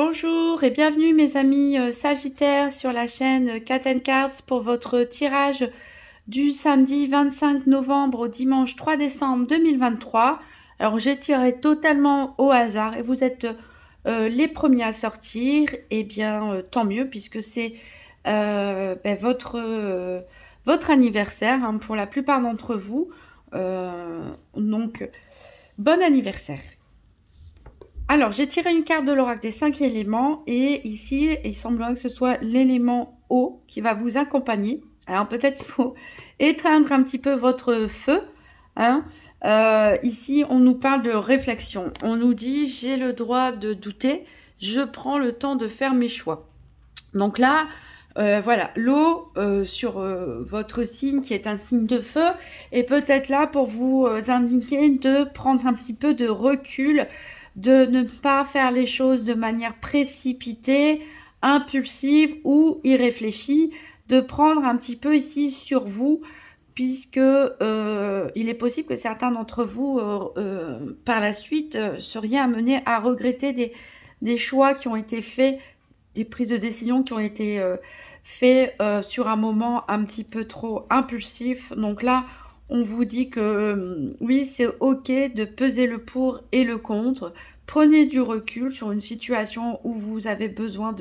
Bonjour et bienvenue mes amis Sagittaires sur la chaîne Cat Cards pour votre tirage du samedi 25 novembre au dimanche 3 décembre 2023. Alors j'ai tiré totalement au hasard et vous êtes les premiers à sortir. Et bien tant mieux puisque c'est votre anniversaire hein, pour la plupart d'entre vous. Donc bon anniversaire. Alors, j'ai tiré une carte de l'oracle des 5 éléments et ici, il semblerait que ce soit l'élément eau qui va vous accompagner. Alors, peut-être il faut éteindre un petit peu votre feu. Hein. Ici, on nous parle de réflexion. On nous dit, j'ai le droit de douter, je prends le temps de faire mes choix. Donc là, voilà, l'eau sur votre signe qui est un signe de feu est peut-être là pour vous indiquer de prendre un petit peu de recul, de ne pas faire les choses de manière précipitée, impulsive ou irréfléchie, de prendre un petit peu ici sur vous, puisque il est possible que certains d'entre vous, par la suite, seraient amenés à regretter des choix qui ont été faits, des prises de décision qui ont été faites sur un moment un petit peu trop impulsif. Donc là, on vous dit que oui, c'est ok de peser le pour et le contre. Prenez du recul sur une situation où vous avez besoin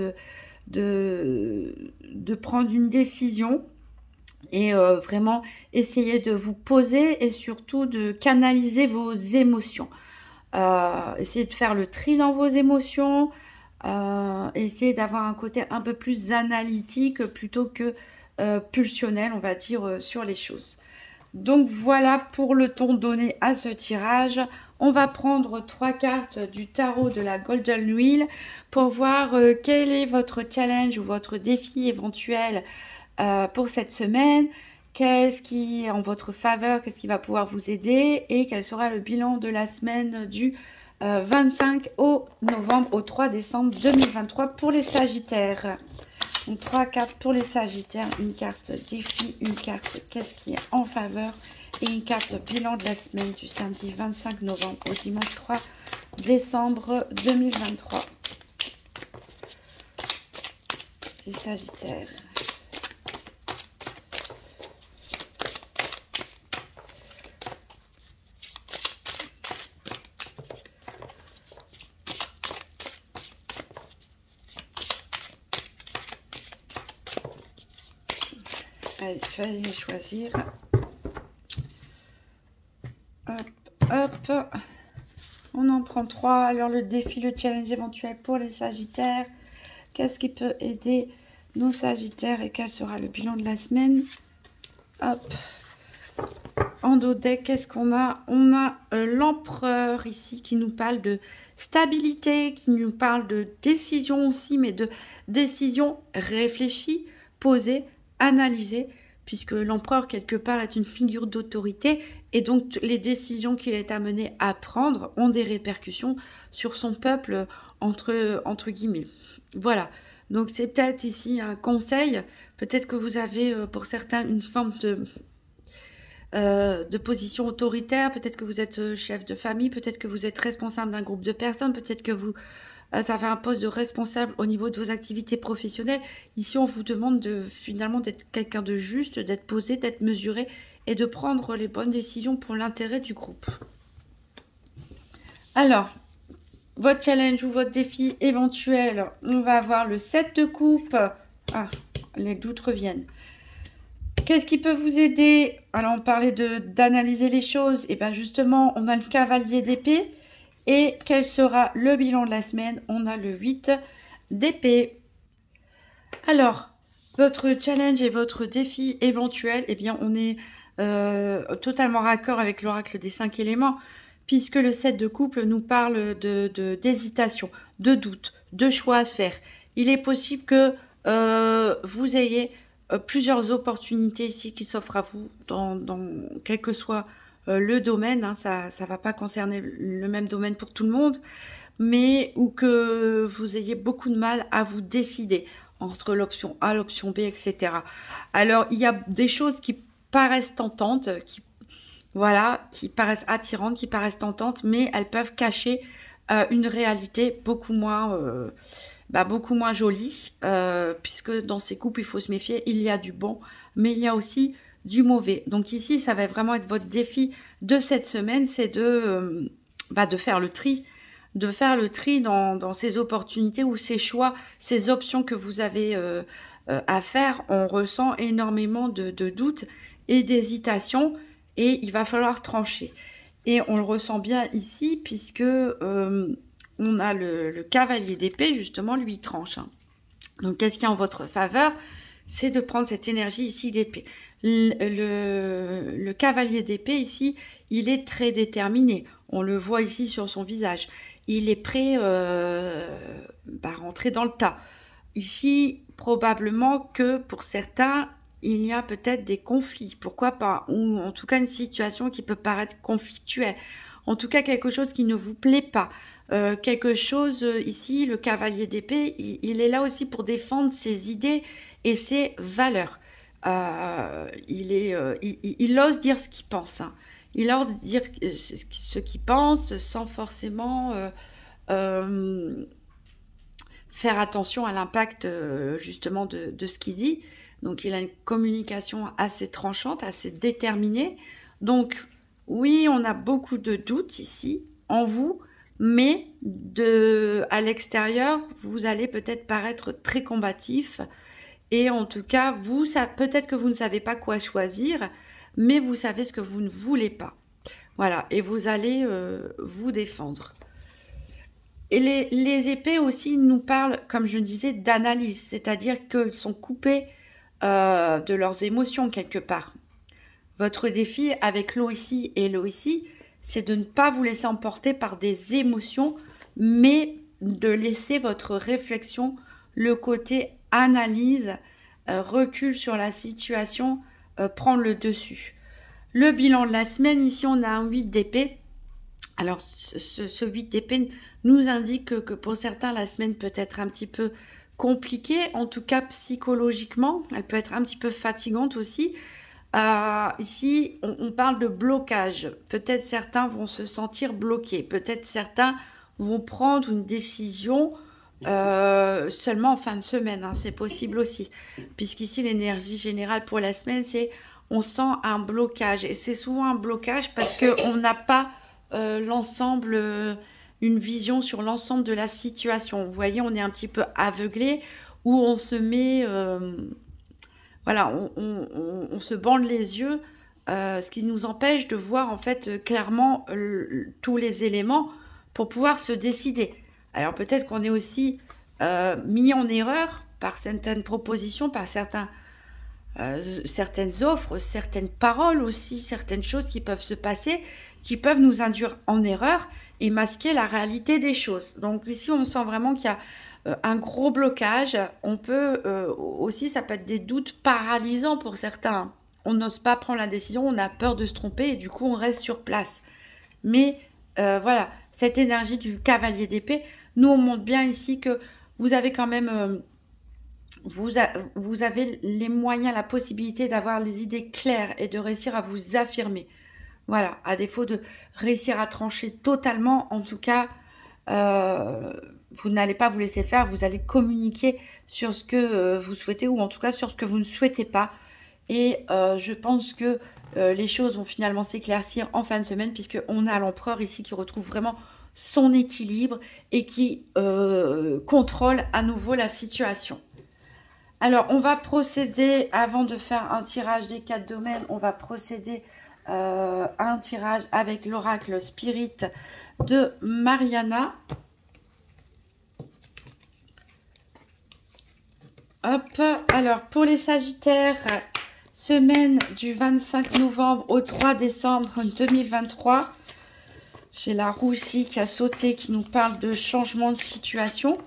de prendre une décision et vraiment essayez de vous poser et surtout de canaliser vos émotions. Essayez de faire le tri dans vos émotions. Essayez d'avoir un côté un peu plus analytique plutôt que pulsionnel, on va dire, sur les choses. Donc voilà pour le ton donné à ce tirage. On va prendre 3 cartes du tarot de la Golden Wheel pour voir quel est votre challenge ou votre défi éventuel pour cette semaine. Qu'est-ce qui est en votre faveur, qu'est-ce qui va pouvoir vous aider et quel sera le bilan de la semaine du 25 au novembre au 3 décembre 2023 pour les Sagittaires. Donc 3 cartes pour les Sagittaires, une carte défi, une carte qu'est-ce qui est en faveur et une carte bilan de la semaine du samedi 25 novembre au dimanche 3 décembre 2023. Les Sagittaires. Allez, je vais aller choisir. Hop, hop. On en prend 3. Alors, le défi, le challenge éventuel pour les Sagittaires. Qu'est-ce qui peut aider nos Sagittaires et quel sera le bilan de la semaine? Hop. En dos deck, qu'est-ce qu'on a? On a l'empereur ici qui nous parle de stabilité, qui nous parle de décision aussi, mais de décision réfléchie, posée, analysée, puisque l'empereur quelque part est une figure d'autorité et donc les décisions qu'il est amené à prendre ont des répercussions sur son peuple entre guillemets. Voilà, donc c'est peut-être ici un conseil, peut-être que vous avez pour certains une forme de position autoritaire, peut-être que vous êtes chef de famille, peut-être que vous êtes responsable d'un groupe de personnes, peut-être que vous avez un poste de responsable au niveau de vos activités professionnelles. Ici, on vous demande finalement d'être quelqu'un de juste, d'être posé, d'être mesuré et de prendre les bonnes décisions pour l'intérêt du groupe. Alors, votre challenge ou votre défi éventuel, on va avoir le 7 de coupe. Ah, les doutes reviennent. Qu'est-ce qui peut vous aider? Alors, on parlait d'analyser les choses. Et bien justement, on a le cavalier d'épée. Et quel sera le bilan de la semaine? On a le 8 d'épée. Alors, votre challenge et votre défi éventuel, eh bien, on est totalement raccord avec l'oracle des 5 éléments, puisque le 7 de couple nous parle d'hésitation, de doute, de choix à faire. Il est possible que vous ayez plusieurs opportunités ici qui s'offrent à vous dans quel que soit le domaine, hein, ça ne va pas concerner le même domaine pour tout le monde, mais ou que vous ayez beaucoup de mal à vous décider entre l'option A, l'option B, etc. Alors, il y a des choses qui paraissent tentantes, qui paraissent attirantes, qui paraissent tentantes, mais elles peuvent cacher une réalité beaucoup moins beaucoup moins joli, puisque dans ces couples, il faut se méfier, il y a du bon, mais il y a aussi du mauvais. Donc ici, ça va vraiment être votre défi de cette semaine, c'est de faire le tri, dans ces opportunités ou ces choix, ces options que vous avez à faire. On ressent énormément de doutes et d'hésitation, et il va falloir trancher. Et on le ressent bien ici, puisque on a le cavalier d'épée, justement, lui, il tranche. Hein. Donc, qu'est-ce qui est en votre faveur? C'est de prendre cette énergie ici d'épée. Le cavalier d'épée, ici, il est très déterminé. On le voit ici sur son visage. Il est prêt à rentrer dans le tas. Ici, probablement que pour certains, il y a peut-être des conflits. Pourquoi pas? Ou en tout cas, une situation qui peut paraître conflictuelle. En tout cas, quelque chose qui ne vous plaît pas. Quelque chose, ici, le cavalier d'épée, il est là aussi pour défendre ses idées et ses valeurs. Il ose dire ce qu'il pense. Hein. Il ose dire ce qu'il pense sans forcément faire attention à l'impact justement de ce qu'il dit. Donc, il a une communication assez tranchante, assez déterminée. Donc, oui, on a beaucoup de doutes ici en vous, mais à l'extérieur, vous allez peut-être paraître très combatif. Et en tout cas, peut-être que vous ne savez pas quoi choisir, mais vous savez ce que vous ne voulez pas. Voilà, et vous allez vous défendre. Et les épées aussi nous parlent, comme je disais, d'analyse, c'est-à-dire qu'ils sont coupés de leurs émotions quelque part. Votre défi avec l'eau ici et l'eau ici, c'est de ne pas vous laisser emporter par des émotions, mais de laisser votre réflexion, le côté analyse, recul sur la situation, prendre le dessus. Le bilan de la semaine, ici on a un 8 d'épée. Alors ce 8 d'épée nous indique que pour certains la semaine peut être un petit peu compliquée, en tout cas psychologiquement, elle peut être un petit peu fatigante aussi. Ici, on parle de blocage. Peut-être certains vont se sentir bloqués. Peut-être certains vont prendre une décision seulement en fin de semaine. Hein, c'est possible aussi. Puisqu'ici, l'énergie générale pour la semaine, c'est on sent un blocage. Et c'est souvent un blocage parce qu'on n'a pas l'ensemble, une vision sur l'ensemble de la situation. Vous voyez, on est un petit peu aveuglé où on se met... voilà, on se bande les yeux, ce qui nous empêche de voir en fait clairement tous les éléments pour pouvoir se décider. Alors peut-être qu'on est aussi mis en erreur par certaines propositions, par certaines offres, certaines paroles aussi, certaines choses qui peuvent se passer, qui peuvent nous induire en erreur et masquer la réalité des choses. Donc ici, on sent vraiment qu'il y a un gros blocage. On peut aussi, ça peut être des doutes paralysants pour certains. On n'ose pas prendre la décision, on a peur de se tromper et du coup on reste sur place. Mais voilà, cette énergie du cavalier d'épée, nous on montre bien ici que vous avez quand même, vous avez les moyens, la possibilité d'avoir les idées claires et de réussir à vous affirmer. Voilà, à défaut de réussir à trancher totalement, en tout cas, vous n'allez pas vous laisser faire, vous allez communiquer sur ce que vous souhaitez ou en tout cas sur ce que vous ne souhaitez pas. Et je pense que les choses vont finalement s'éclaircir en fin de semaine puisqu'on a l'empereur ici qui retrouve vraiment son équilibre et qui contrôle à nouveau la situation. Alors, on va procéder, avant de faire un tirage des 4 domaines, on va procéder à un tirage avec l'oracle Spirit de Mariana. Hop, alors pour les Sagittaires, semaine du 25 novembre au 3 décembre 2023. J'ai la roue ici qui a sauté, qui nous parle de changement de situation.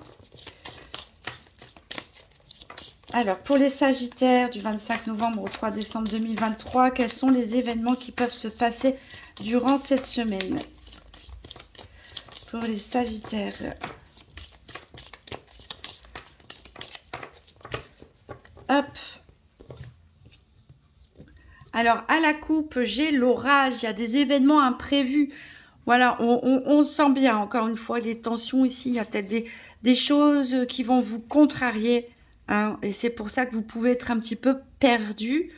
Alors, pour les Sagittaires, du 25 novembre au 3 décembre 2023, quels sont les événements qui peuvent se passer durant cette semaine? Pour les Sagittaires. Hop. Alors, à la coupe, j'ai l'orage. Il y a des événements imprévus. Voilà, on sent bien, encore une fois, les tensions ici. Il y a peut-être des choses qui vont vous contrarier, hein, et c'est pour ça que vous pouvez être un petit peu perdu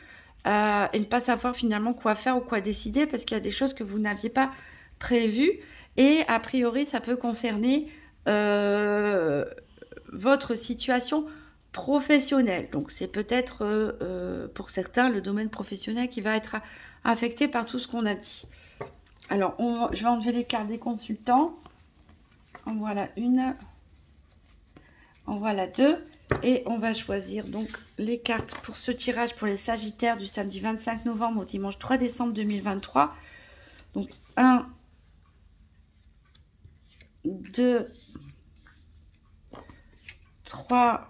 et ne pas savoir finalement quoi faire ou quoi décider parce qu'il y a des choses que vous n'aviez pas prévues. Et a priori, ça peut concerner euh, votre situation professionnelle. Donc, c'est peut-être pour certains le domaine professionnel qui va être affecté par tout ce qu'on a dit. Alors, je vais enlever les cartes des consultants. En voilà une. En voilà deux. Et on va choisir donc les cartes pour ce tirage pour les Sagittaires du samedi 25 novembre au dimanche 3 décembre 2023. Donc, 1, 2, 3,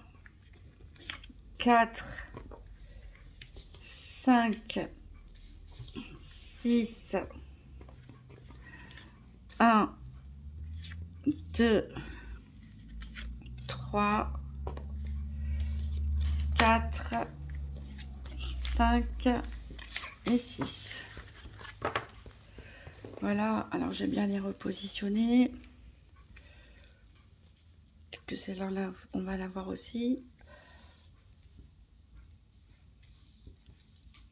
4, 5, 6, 1, 2, 3, 4, 5 et 6. Voilà, alors je vais bien les repositionner. Que celle-là, on va la voir aussi.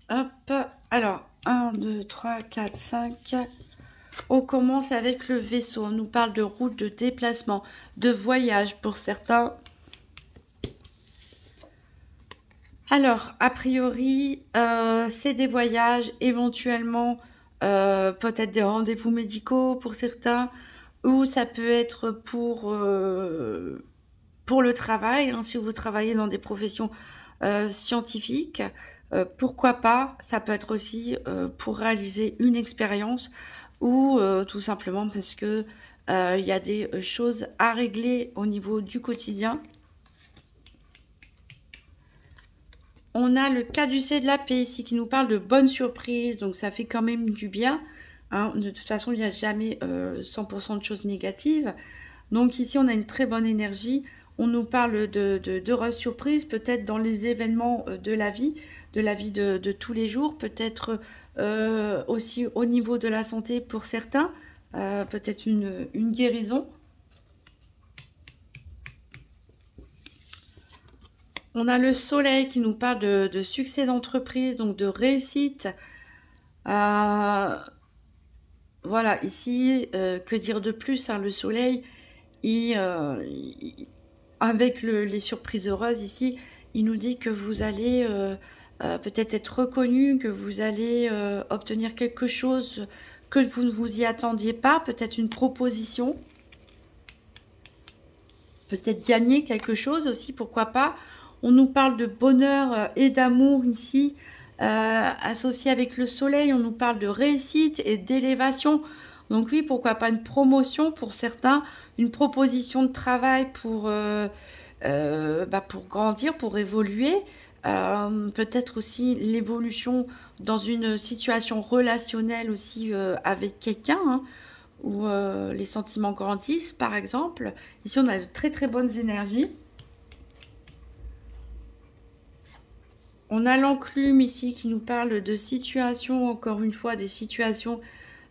Hop, alors 1, 2, 3, 4, 5. On commence avec le vaisseau. On nous parle de route, de déplacement, de voyage pour certains. Alors, a priori, c'est des voyages, éventuellement peut-être des rendez-vous médicaux pour certains, ou ça peut être pour le travail, hein, si vous travaillez dans des professions scientifiques. Pourquoi pas, ça peut être aussi pour réaliser une expérience ou tout simplement parce que il y a des choses à régler au niveau du quotidien. On a le caducée de la paix ici qui nous parle de bonnes surprises, donc ça fait quand même du bien. Hein. De toute façon, il n'y a jamais 100% de choses négatives. Donc ici, on a une très bonne énergie. On nous parle d'heureuses surprises, peut-être dans les événements de la vie de tous les jours, peut-être aussi au niveau de la santé pour certains, peut-être une guérison. On a le soleil qui nous parle de succès d'entreprise, donc de réussite. Voilà, ici, que dire de plus, hein, le soleil, avec les surprises heureuses ici, il nous dit que vous allez peut-être être reconnu, que vous allez obtenir quelque chose que vous ne vous y attendiez pas, peut-être une proposition, peut-être gagner quelque chose aussi, pourquoi pas. On nous parle de bonheur et d'amour ici, associé avec le soleil. On nous parle de réussite et d'élévation. Donc oui, pourquoi pas une promotion pour certains, une proposition de travail pour grandir, pour évoluer. Peut-être aussi l'évolution dans une situation relationnelle aussi avec quelqu'un, hein, où les sentiments grandissent, par exemple. Ici, on a de très très bonnes énergies. On a l'enclume ici qui nous parle de situations, encore une fois, des situations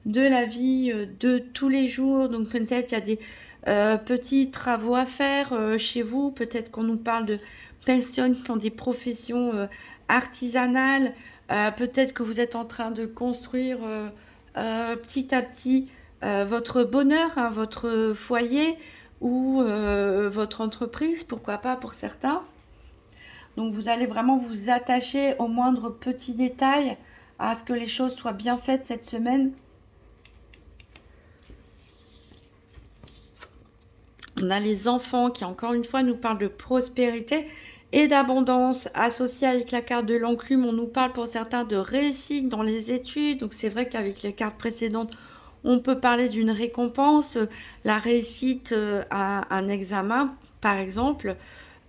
de la vie de tous les jours. Donc peut-être il y a des petits travaux à faire chez vous. Peut-être qu'on nous parle de personnes qui ont des professions artisanales. Peut-être que vous êtes en train de construire petit à petit votre bonheur, hein, votre foyer ou votre entreprise, pourquoi pas pour certains. Donc vous allez vraiment vous attacher au moindre petit détail à ce que les choses soient bien faites cette semaine. On a les enfants qui, encore une fois, nous parlent de prospérité et d'abondance. Associé avec la carte de l'enclume, on nous parle pour certains de réussite dans les études. Donc c'est vrai qu'avec les cartes précédentes, on peut parler d'une récompense. La réussite à un examen, par exemple.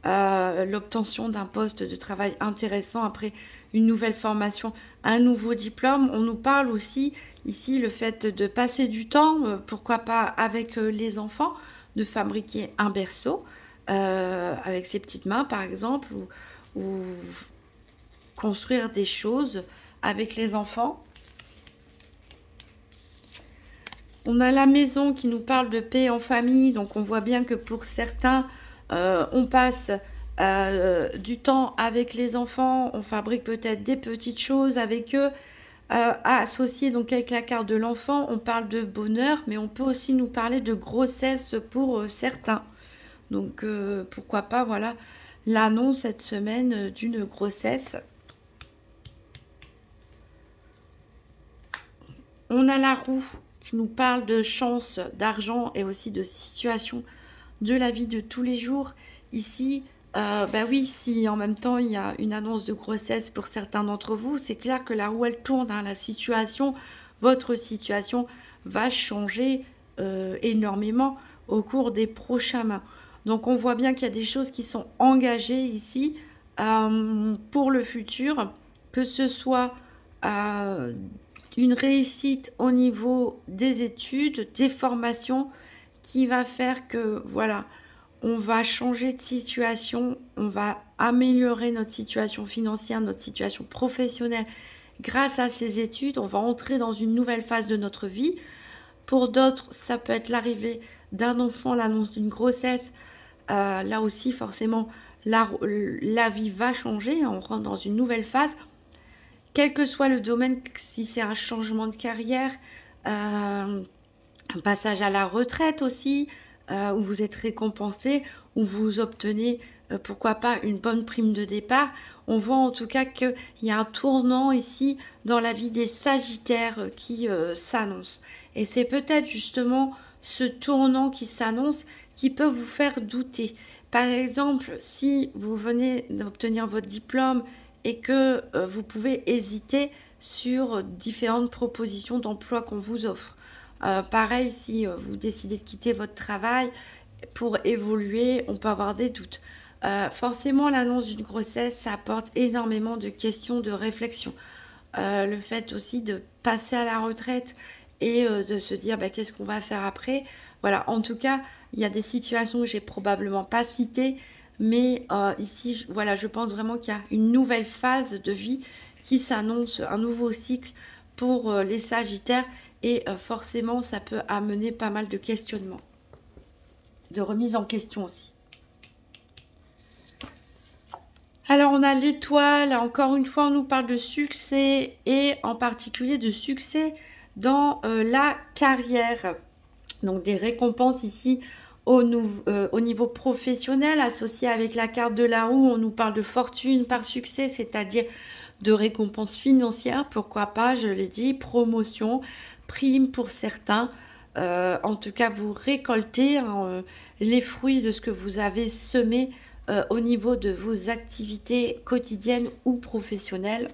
L'obtention d'un poste de travail intéressant après une nouvelle formation, un nouveau diplôme. On nous parle aussi ici le fait de passer du temps, pourquoi pas avec les enfants, de fabriquer un berceau avec ses petites mains par exemple, ou construire des choses avec les enfants. On a la maison qui nous parle de paix en famille. Donc, on voit bien que pour certains, on passe du temps avec les enfants. On fabrique peut-être des petites choses avec eux. Associé donc avec la carte de l'enfant, on parle de bonheur, mais on peut aussi nous parler de grossesse pour certains. Donc, pourquoi pas, voilà, l'annonce cette semaine d'une grossesse. On a la roue qui nous parle de chance, d'argent et aussi de situation de la vie de tous les jours. Ici, bah oui, si en même temps il y a une annonce de grossesse pour certains d'entre vous, c'est clair que la roue elle tourne, hein, la situation, votre situation va changer énormément au cours des prochains mois. Donc on voit bien qu'il y a des choses qui sont engagées ici pour le futur, que ce soit une réussite au niveau des études, des formations, qui va faire que, voilà, on va changer de situation, on va améliorer notre situation financière, notre situation professionnelle grâce à ces études. On va entrer dans une nouvelle phase de notre vie. Pour d'autres, ça peut être l'arrivée d'un enfant, l'annonce d'une grossesse. Là aussi, forcément, la vie va changer. On rentre dans une nouvelle phase. Quel que soit le domaine, si c'est un changement de carrière, un passage à la retraite aussi, où vous êtes récompensé, où vous obtenez, pourquoi pas, une bonne prime de départ. On voit en tout cas qu'il y a un tournant ici dans la vie des Sagittaires qui s'annonce. Et c'est peut-être justement ce tournant qui s'annonce qui peut vous faire douter. Par exemple, si vous venez d'obtenir votre diplôme et que vous pouvez hésiter sur différentes propositions d'emploi qu'on vous offre. Pareil, si vous décidez de quitter votre travail pour évoluer, on peut avoir des doutes. Forcément, l'annonce d'une grossesse, ça apporte énormément de questions, de réflexion. Le fait aussi de passer à la retraite et de se dire bah, qu'est-ce qu'on va faire après. Voilà, en tout cas, il y a des situations que j'ai probablement pas citées, mais ici, voilà, je pense vraiment qu'il y a une nouvelle phase de vie qui s'annonce, un nouveau cycle pour les Sagittaires. Et forcément, ça peut amener pas mal de questionnements, de remise en question aussi. Alors, on a l'étoile. Encore une fois, on nous parle de succès et en particulier de succès dans la carrière. Donc, des récompenses ici au niveau professionnel associé avec la carte de la roue. On nous parle de fortune par succès, c'est-à-dire de récompenses financières. Pourquoi pas, je l'ai dit, promotion, prime pour certains. En tout cas, vous récoltez les fruits de ce que vous avez semé au niveau de vos activités quotidiennes ou professionnelles.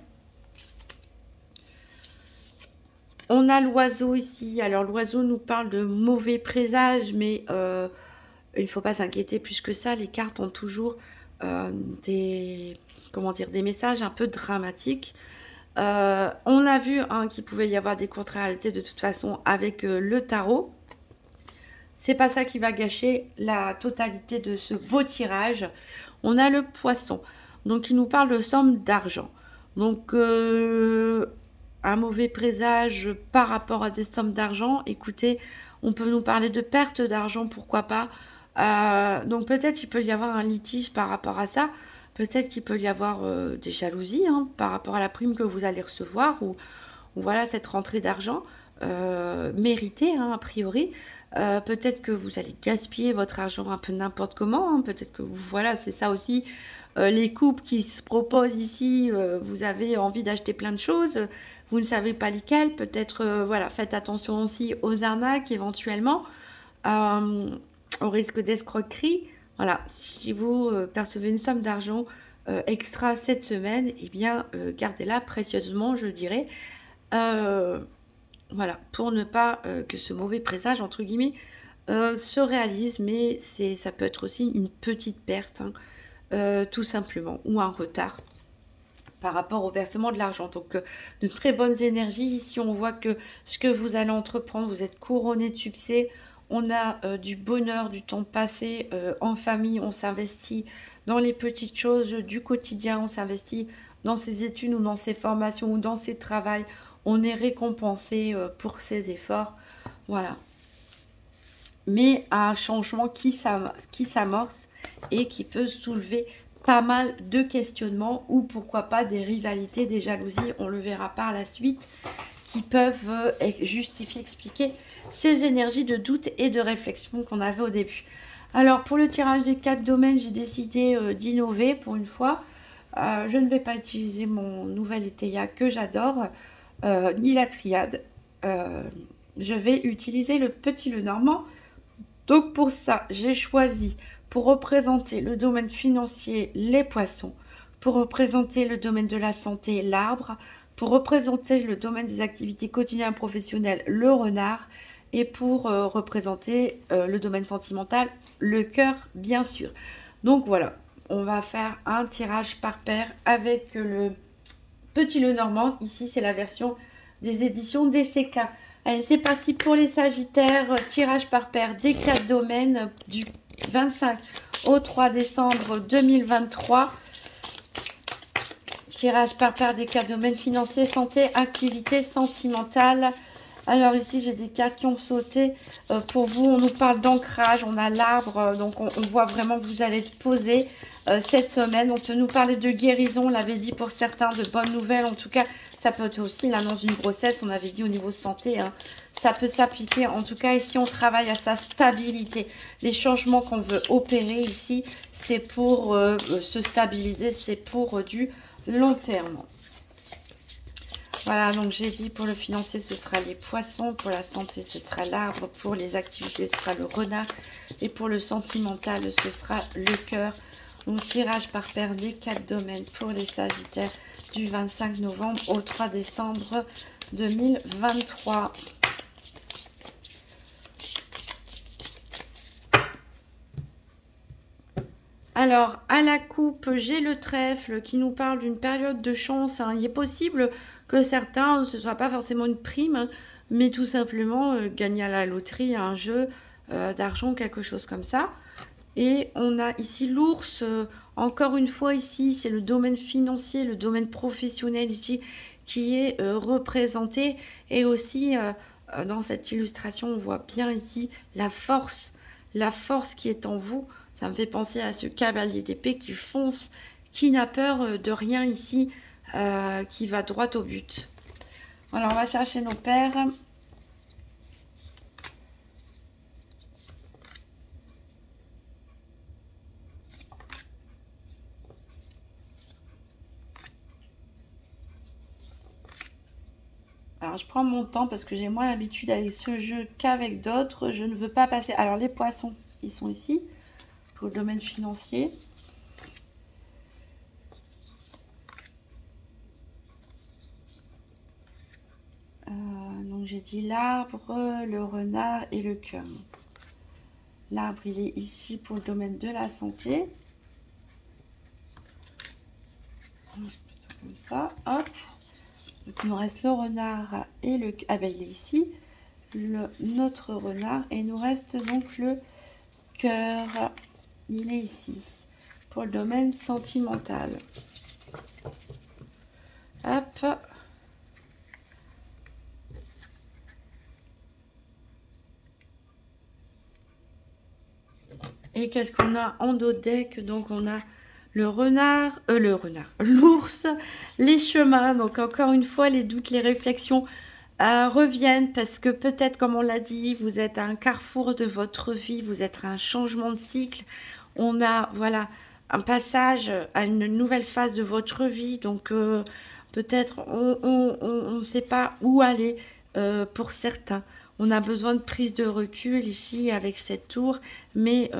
On a l'oiseau ici. Alors, l'oiseau nous parle de mauvais présages, mais il ne faut pas s'inquiéter plus que ça. Les cartes ont toujours des messages un peu dramatiques. On a vu qu'il pouvait y avoir des contrariétés de toute façon avec le tarot. C'est pas ça qui va gâcher la totalité de ce beau tirage. On a le poisson, donc il nous parle de somme d'argent. Donc un mauvais présage par rapport à des sommes d'argent. Écoutez, on peut nous parler de perte d'argent, pourquoi pas. Donc peut-être il peut y avoir un litige par rapport à ça. Peut-être qu'il peut y avoir des jalousies par rapport à la prime que vous allez recevoir ou voilà cette rentrée d'argent méritée a priori. Peut-être que vous allez gaspiller votre argent un peu n'importe comment. Peut-être que voilà, c'est ça aussi. Les couples qui se proposent ici, vous avez envie d'acheter plein de choses. Vous ne savez pas lesquelles. Peut-être, voilà, faites attention aussi aux arnaques éventuellement, au risque d'escroquerie. Voilà, si vous percevez une somme d'argent extra cette semaine, eh bien, gardez-la précieusement, je dirais. Voilà, pour ne pas que ce mauvais présage, entre guillemets, se réalise. Mais ça peut être aussi une petite perte, tout simplement, ou un retard par rapport au versement de l'argent. Donc, de très bonnes énergies. Ici, on voit que ce que vous allez entreprendre, vous êtes couronné de succès. On a du bonheur, du temps passé en famille. On s'investit dans les petites choses du quotidien. On s'investit dans ses études ou dans ses formations ou dans ses travails. On est récompensé pour ses efforts. Voilà. mais un changement qui s'amorce et qui peut soulever pas mal de questionnements ou pourquoi pas des rivalités, des jalousies, on le verra par la suite, qui peuvent justifier, expliquer ces énergies de doute et de réflexion qu'on avait au début. Alors pour le tirage des 4 domaines, j'ai décidé d'innover pour une fois. Je ne vais pas utiliser mon nouvel Eteia que j'adore, ni la triade. Je vais utiliser le petit Lenormand. Donc pour ça, j'ai choisi pour représenter le domaine financier, les poissons, pour représenter le domaine de la santé, l'arbre, pour représenter le domaine des activités quotidiennes professionnelles, le renard, et pour représenter le domaine sentimental, le cœur, bien sûr. Donc voilà, on va faire un tirage par paire avec le petit Lenormand. Ici, c'est la version des éditions DCK. Allez, c'est parti pour les Sagittaires. Tirage par paire des 4 domaines du 25 au 3 décembre 2023. Tirage par paire des 4 domaines financiers, santé, activité, sentimentale. Alors ici, j'ai des cartes qui ont sauté. Pour vous, on nous parle d'ancrage. On a l'arbre, donc on voit vraiment que vous allez être posé cette semaine. On peut nous parler de guérison, on l'avait dit pour certains, de bonnes nouvelles. En tout cas, ça peut être aussi l'annonce d'une grossesse, on avait dit au niveau santé. Hein, ça peut s'appliquer. En tout cas, ici, on travaille à sa stabilité. Les changements qu'on veut opérer ici, c'est pour se stabiliser, c'est pour du long terme. Voilà, donc j'ai dit pour le financier, ce sera les poissons. Pour la santé, ce sera l'arbre. Pour les activités, ce sera le renard. Et pour le sentimental, ce sera le cœur. Donc, tirage par paire des 4 domaines pour les Sagittaires du 25 novembre au 3 décembre 2023. Alors, à la coupe, j'ai le trèfle qui nous parle d'une période de chance. Hein. Il est possible que certains, ce ne soit pas forcément une prime, hein, mais tout simplement gagner à la loterie, un jeu d'argent, quelque chose comme ça. Et on a ici l'ours, encore une fois ici, c'est le domaine financier, le domaine professionnel ici qui est représenté. Et aussi, dans cette illustration, on voit bien ici la force qui est en vous. Ça me fait penser à ce cavalier d'épée qui fonce, qui n'a peur de rien ici, qui va droit au but. Voilà, on va chercher nos paires. Alors, je prends mon temps parce que j'ai moins l'habitude avec ce jeu qu'avec d'autres. Je ne veux pas passer... Alors, les poissons, ils sont ici, pour le domaine financier. Donc, j'ai dit l'arbre, le renard et le cœur. L'arbre, il est ici pour le domaine de la santé. Comme ça, hop. Donc, il nous reste le renard et le... Ah ben, il est ici, notre renard. Et il nous reste donc le cœur. Il est ici, pour le domaine sentimental. Hop. Et qu'est-ce qu'on a en dos de deck? Donc, on a l'ours, les chemins. Donc encore une fois, les doutes, les réflexions reviennent parce que peut-être, comme on l'a dit, vous êtes à un carrefour de votre vie, vous êtes à un changement de cycle. On a, voilà, un passage à une nouvelle phase de votre vie. Donc peut-être on ne sait pas où aller pour certains. On a besoin de prise de recul ici avec cette tour, mais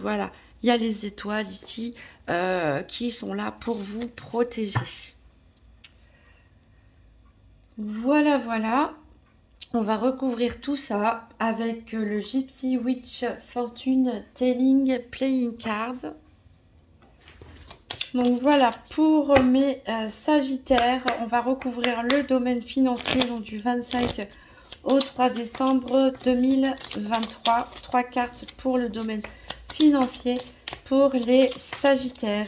voilà, il y a les étoiles ici qui sont là pour vous protéger. Voilà, voilà. On va recouvrir tout ça avec le Gypsy Witch Fortune Telling Playing Cards. Donc voilà, pour mes Sagittaires, on va recouvrir le domaine financier donc du 25 au 3 décembre 2023. 3 cartes pour le domaine financier pour les Sagittaires.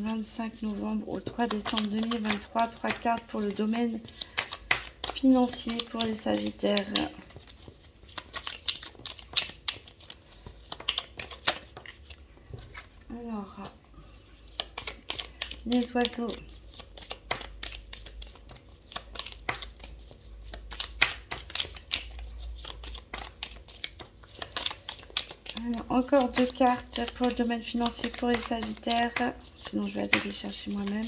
25 novembre au 3 décembre 2023. 3 cartes pour le domaine financier pour les Sagittaires. Alors, les oiseaux. Alors, encore 2 cartes pour le domaine financier pour les Sagittaires. Sinon, je vais aller les chercher moi-même.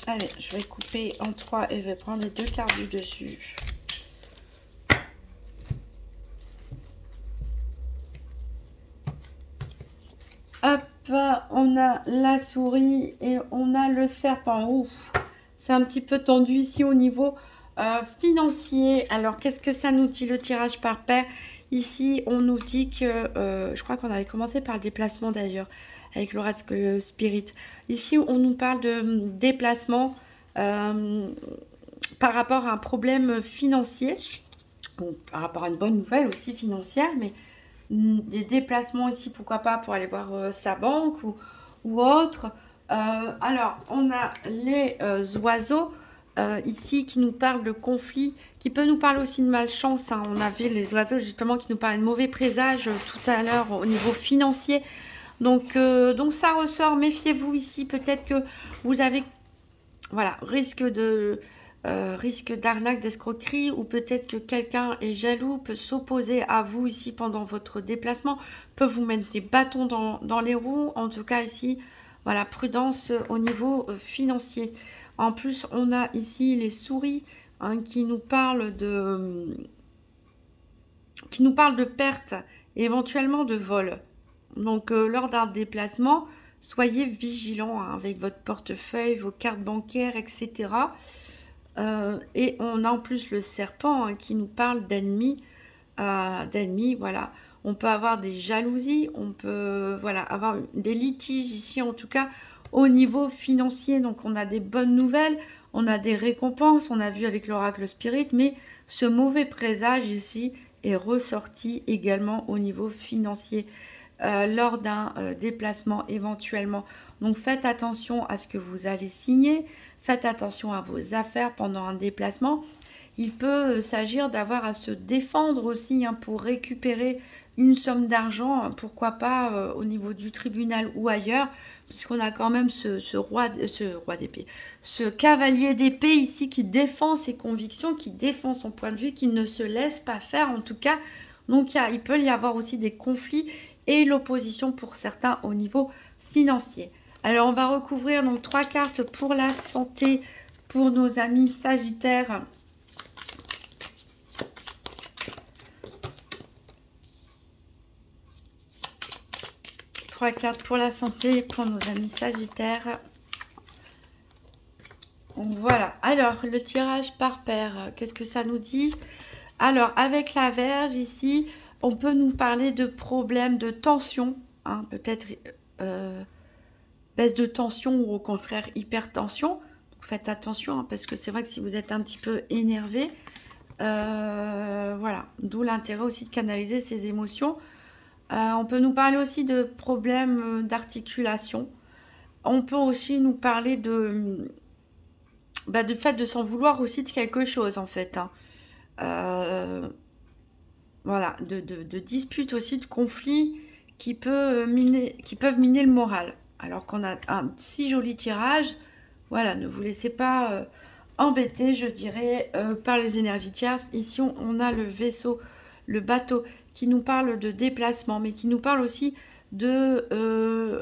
Allez, je vais couper en 3 et je vais prendre les 2 cartes du dessus. Hop, on a la souris et on a le serpent. Ouf, c'est un petit peu tendu ici au niveau financier. Alors, qu'est-ce que ça nous dit le tirage par paire? Ici, on nous dit que, je crois qu'on avait commencé par le déplacement d'ailleurs, avec l'oracle Spirit. Ici, on nous parle de déplacement par rapport à un problème financier, bon, par rapport à une bonne nouvelle aussi financière, mais des déplacements ici, pourquoi pas, pour aller voir sa banque ou autre. Alors, on a les oiseaux ici qui nous parlent de conflits, qui peut nous parler aussi de malchance. Hein. On avait les oiseaux justement qui nous parlaient de mauvais présages tout à l'heure au niveau financier. Donc ça ressort, méfiez-vous ici, peut-être que vous avez, voilà, risque d'arnaque, d'escroquerie, ou peut-être que quelqu'un est jaloux, peut s'opposer à vous ici pendant votre déplacement, peut vous mettre des bâtons dans les roues. En tout cas ici, voilà, prudence au niveau financier. En plus, on a ici les souris hein, qui nous parlent de perte, éventuellement de vol. Donc, lors d'un déplacement, soyez vigilants hein, avec votre portefeuille, vos cartes bancaires, etc. Et on a en plus le serpent hein, qui nous parle d'ennemis. Voilà. On peut avoir des jalousies, on peut voilà, avoir des litiges ici, en tout cas, au niveau financier. Donc, on a des bonnes nouvelles, on a des récompenses, on a vu avec l'oracle Spirit, mais ce mauvais présage ici est ressorti également au niveau financier. Lors d'un déplacement éventuellement. Donc faites attention à ce que vous allez signer, faites attention à vos affaires pendant un déplacement. Il peut s'agir d'avoir à se défendre aussi hein, pour récupérer une somme d'argent, pourquoi pas au niveau du tribunal ou ailleurs, puisqu'on a quand même ce roi d'épée, ce cavalier d'épée ici qui défend ses convictions, qui défend son point de vue, qui ne se laisse pas faire en tout cas. Donc il peut y avoir aussi des conflits et l'opposition pour certains au niveau financier. Alors, on va recouvrir donc 3 cartes pour la santé pour nos amis Sagittaires. Trois cartes pour la santé pour nos amis Sagittaires. Voilà. Alors, le tirage par paire, qu'est-ce que ça nous dit? Alors, avec la Vierge ici, on peut nous parler de problèmes de tension, hein, peut-être baisse de tension ou au contraire hypertension. Donc faites attention hein, parce que c'est vrai que si vous êtes un petit peu énervé, voilà, d'où l'intérêt aussi de canaliser ses émotions. On peut nous parler aussi de problèmes d'articulation. On peut aussi nous parler de fait de s'en vouloir aussi de quelque chose en fait. Hein. Voilà, de disputes aussi, de conflits qui peuvent miner le moral. Alors qu'on a un si joli tirage, voilà, ne vous laissez pas embêter, je dirais, par les énergies tierces. Ici, on a le vaisseau, le bateau, qui nous parle de déplacement, mais qui nous parle aussi de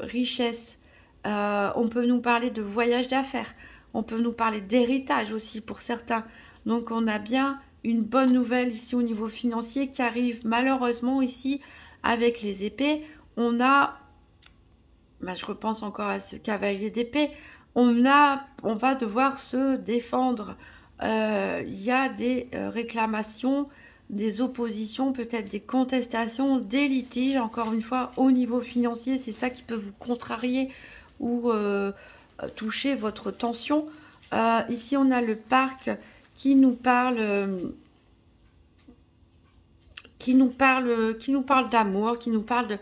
richesse. On peut nous parler de voyage d'affaires, on peut nous parler d'héritage aussi pour certains. Donc, on a bien une bonne nouvelle ici au niveau financier qui arrive malheureusement ici avec les épées. On a, je repense encore à ce cavalier d'épée, on va devoir se défendre. Il y a des réclamations, des oppositions, peut-être des contestations, des litiges, encore une fois au niveau financier. C'est ça qui peut vous contrarier ou toucher votre tension. Ici on a le parc qui nous parle qui nous parle d'amour, qui nous parle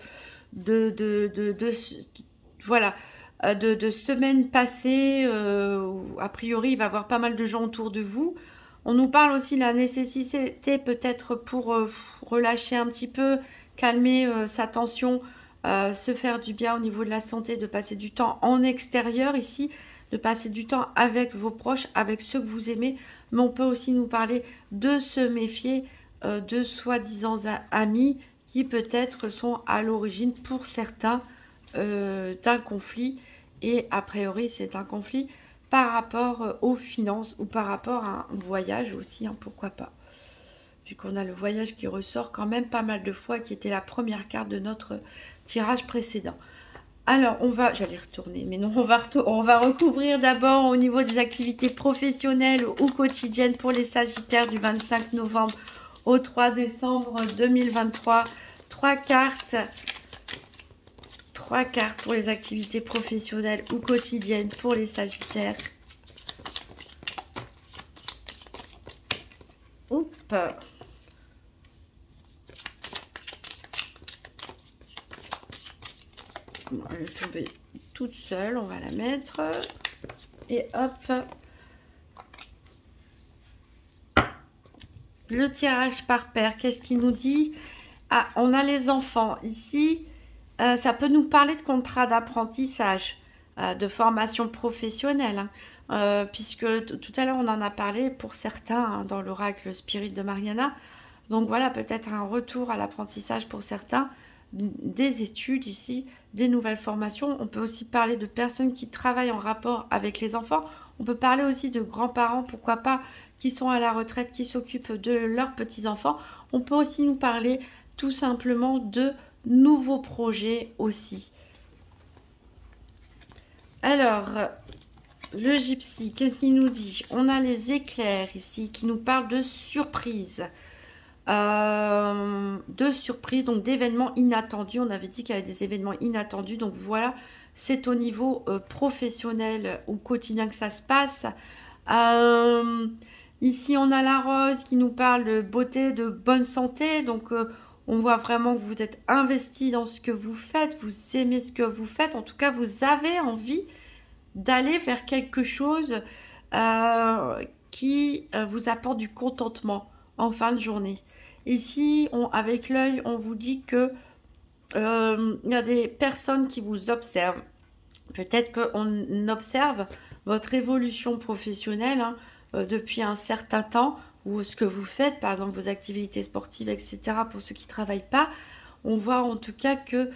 voilà, de semaines passées, où, a priori, il va y avoir pas mal de gens autour de vous. On nous parle aussi de la nécessité peut-être pour relâcher un petit peu, calmer sa tension, se faire du bien au niveau de la santé, de passer du temps en extérieur ici, de passer du temps avec vos proches, avec ceux que vous aimez. Mais on peut aussi nous parler de se méfier de soi-disant amis qui peut-être sont à l'origine pour certains d'un conflit. Et a priori, c'est un conflit par rapport aux finances ou par rapport à un voyage aussi, hein, pourquoi pas. Vu qu'on a le voyage qui ressort quand même pas mal de fois, qui était la première carte de notre tirage précédent. Alors, j'allais retourner, mais non, on va recouvrir d'abord au niveau des activités professionnelles ou quotidiennes pour les Sagittaires du 25 novembre au 3 décembre 2023. Trois cartes pour les activités professionnelles ou quotidiennes pour les Sagittaires. Oups. Bon, elle est tombée toute seule, on va la mettre. Et hop. Le tirage par paire, qu'est-ce qu'il nous dit? Ah, on a les enfants. Ici, ça peut nous parler de contrat d'apprentissage, de formation professionnelle. Puisque tout à l'heure, on en a parlé pour certains hein, dans l'oracle Spirit de Mariana. Donc voilà, peut-être un retour à l'apprentissage pour certains, des études ici, des nouvelles formations. On peut aussi parler de personnes qui travaillent en rapport avec les enfants. On peut parler aussi de grands-parents, pourquoi pas, qui sont à la retraite, qui s'occupent de leurs petits-enfants. On peut aussi nous parler tout simplement de nouveaux projets aussi. Alors, le gypsy, qu'est-ce qu'il nous dit? On a les éclairs ici qui nous parlent de surprises. Donc d'événements inattendus. On avait dit qu'il y avait des événements inattendus. Donc voilà, c'est au niveau professionnel ou quotidien que ça se passe. Ici, on a la rose qui nous parle de beauté, de bonne santé. Donc, on voit vraiment que vous êtes investi dans ce que vous faites. Vous aimez ce que vous faites. En tout cas, vous avez envie d'aller vers quelque chose qui vous apporte du contentement en fin de journée. Ici, avec l'œil, on vous dit que il y a des personnes qui vous observent. Peut-être qu'on observe votre évolution professionnelle hein, depuis un certain temps, ou ce que vous faites, par exemple vos activités sportives, etc. Pour ceux qui ne travaillent pas, on voit en tout cas que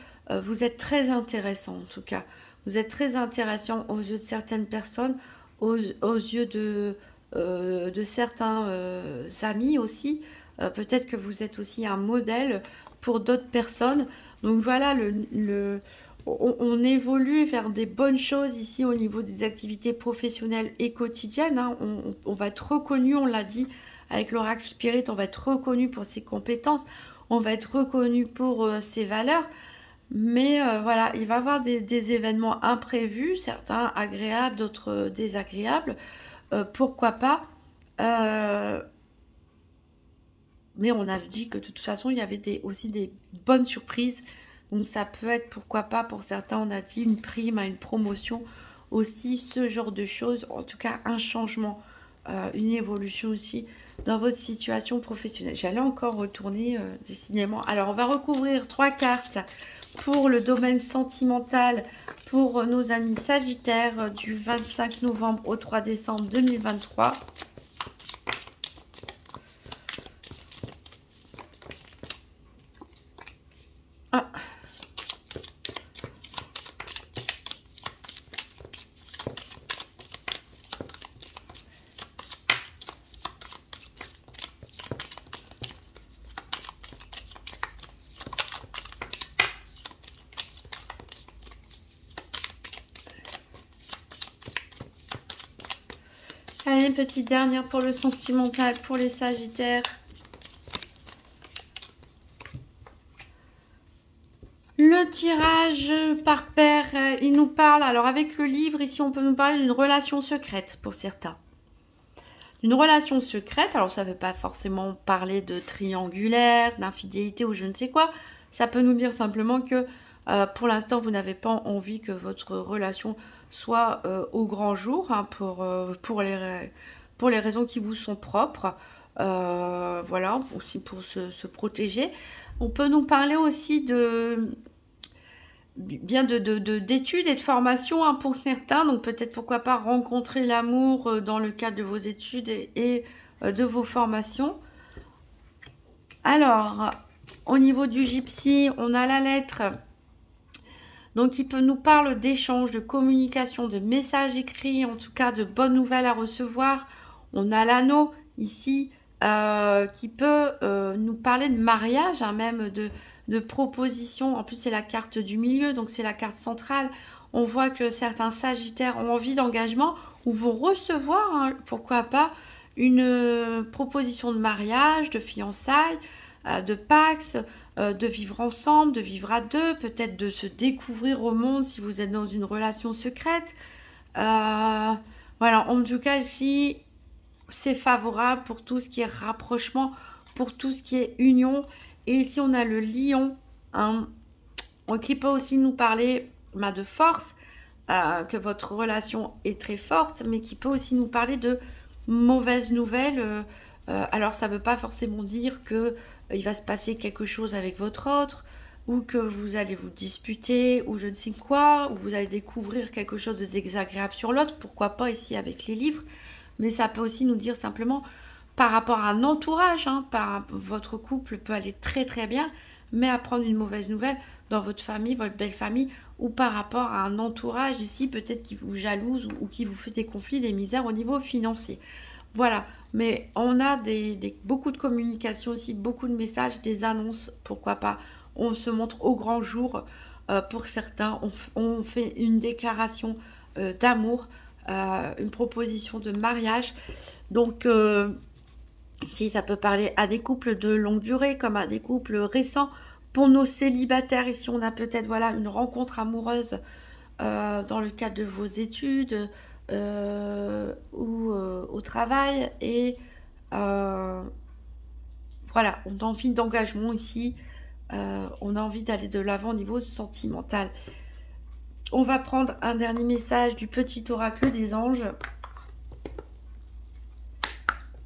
vous êtes très intéressant. En tout cas, vous êtes très intéressant aux yeux de certaines personnes, aux yeux de certains amis aussi. Peut-être que vous êtes aussi un modèle pour d'autres personnes. Donc voilà, on évolue vers des bonnes choses ici au niveau des activités professionnelles et quotidiennes. Hein. On va être reconnu, on l'a dit avec l'oracle Spirit, on va être reconnu pour ses compétences, on va être reconnu pour ses valeurs. Mais voilà, il va y avoir des événements imprévus, certains agréables, d'autres désagréables. Pourquoi pas mais on a dit que de toute façon, il y avait aussi des bonnes surprises. Donc ça peut être, pourquoi pas, pour certains, on a dit une prime à une promotion. Aussi, ce genre de choses. En tout cas, un changement, une évolution aussi dans votre situation professionnelle. J'allais encore retourner décidément. Alors, on va recouvrir 3 cartes pour le domaine sentimental pour nos amis Sagittaires du 25 novembre au 3 décembre 2023. Ah. Allez, une petite dernière pour le sentimental, pour les Sagittaires. Le tirage par paire, il nous parle, alors avec le livre, ici on peut nous parler d'une relation secrète pour certains. une relation secrète. Alors ça ne veut pas forcément parler de triangulaire, d'infidélité ou je ne sais quoi. Ça peut nous dire simplement que pour l'instant vous n'avez pas envie que votre relation soit au grand jour, hein, pour les raisons qui vous sont propres. Voilà, aussi pour se protéger. On peut nous parler aussi d'études et de formation, hein, pour certains. Donc peut-être pourquoi pas rencontrer l'amour dans le cadre de vos études et de vos formations. Alors, au niveau du gypsy, on a la lettre. Donc il peut nous parler d'échanges, de communication, de messages écrits, en tout cas de bonnes nouvelles à recevoir. On a l'anneau ici qui peut nous parler de mariage, hein, même de propositions. En plus, c'est la carte du milieu, donc c'est la carte centrale. On voit que certains sagittaires ont envie d'engagement ou vont recevoir, hein, pourquoi pas, une proposition de mariage, de fiançailles, de pax, de vivre ensemble, de vivre à deux, peut-être de se découvrir au monde si vous êtes dans une relation secrète. Voilà, en tout cas, ici, c'est favorable pour tout ce qui est rapprochement, pour tout ce qui est union. Et ici, on a le lion, hein, qui peut aussi nous parler de force, que votre relation est très forte, mais qui peut aussi nous parler de mauvaises nouvelles. Alors, ça ne veut pas forcément dire que il va se passer quelque chose avec votre autre, ou que vous allez vous disputer, ou je ne sais quoi, ou vous allez découvrir quelque chose de désagréable sur l'autre. Pourquoi pas ici avec les livres. Mais ça peut aussi nous dire simplement par rapport à un entourage, hein, votre couple peut aller très très bien, mais apprendre une mauvaise nouvelle dans votre famille, votre belle famille, ou par rapport à un entourage ici, peut-être qui vous jalouse ou qui vous fait des conflits, des misères au niveau financier. Voilà, mais on a beaucoup de communication aussi, beaucoup de messages, des annonces, pourquoi pas. On se montre au grand jour, pour certains, on fait une déclaration d'amour, une proposition de mariage. Donc, si ça peut parler à des couples de longue durée comme à des couples récents. Pour nos célibataires, ici on a peut-être voilà, une rencontre amoureuse dans le cadre de vos études ou au travail. Et voilà, on a envie d'engagement ici. On a envie d'aller de l'avant au niveau sentimental. On va prendre un dernier message du petit oracle des anges.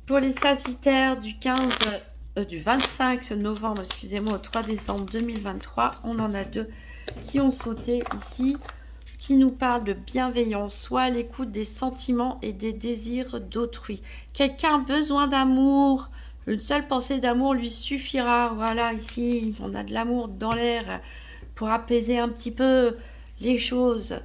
Pour les sagittaires du 25 novembre, excusez-moi, au 3 décembre 2023, on en a deux qui ont sauté ici, qui nous parlent de bienveillance, soit à l'écoute des sentiments et des désirs d'autrui. Quelqu'un a besoin d'amour, une seule pensée d'amour lui suffira. Voilà, ici, on a de l'amour dans l'air pour apaiser un petit peu les choses.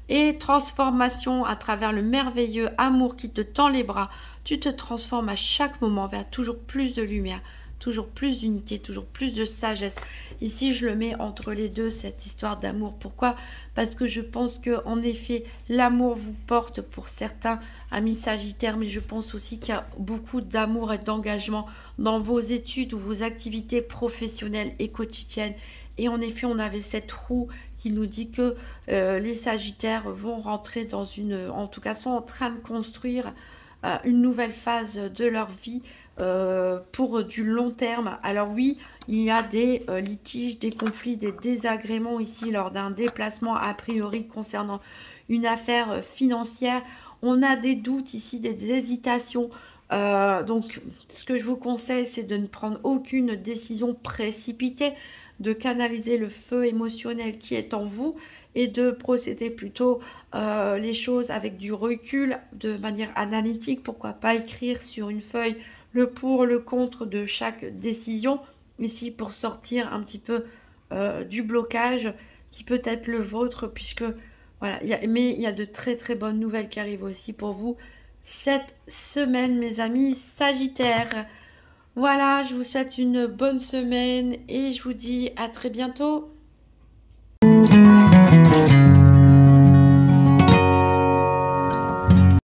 Et transformation à travers le merveilleux amour qui te tend les bras. Tu te transformes à chaque moment vers toujours plus de lumière, toujours plus d'unité, toujours plus de sagesse. Ici, je le mets entre les deux, cette histoire d'amour. Pourquoi? Parce que je pense que, en effet, l'amour vous porte pour certains amis sagittaires, mais je pense aussi qu'il y a beaucoup d'amour et d'engagement dans vos études ou vos activités professionnelles et quotidiennes. Et en effet, on avait cette roue qui nous dit que les sagittaires vont rentrer dans en tout cas, sont en train de construire une nouvelle phase de leur vie pour du long terme. Alors oui, il y a des litiges, des conflits, des désagréments ici lors d'un déplacement a priori concernant une affaire financière. On a des doutes ici, des hésitations. Donc ce que je vous conseille, c'est de ne prendre aucune décision précipitée, de canaliser le feu émotionnel qui est en vous et de procéder plutôt les choses avec du recul, de manière analytique. Pourquoi pas écrire sur une feuille le pour, le contre de chaque décision, ici pour sortir un petit peu du blocage qui peut être le vôtre, puisque voilà, mais il y a de très très bonnes nouvelles qui arrivent aussi pour vous cette semaine, mes amis sagittaires. Voilà, je vous souhaite une bonne semaine et je vous dis à très bientôt.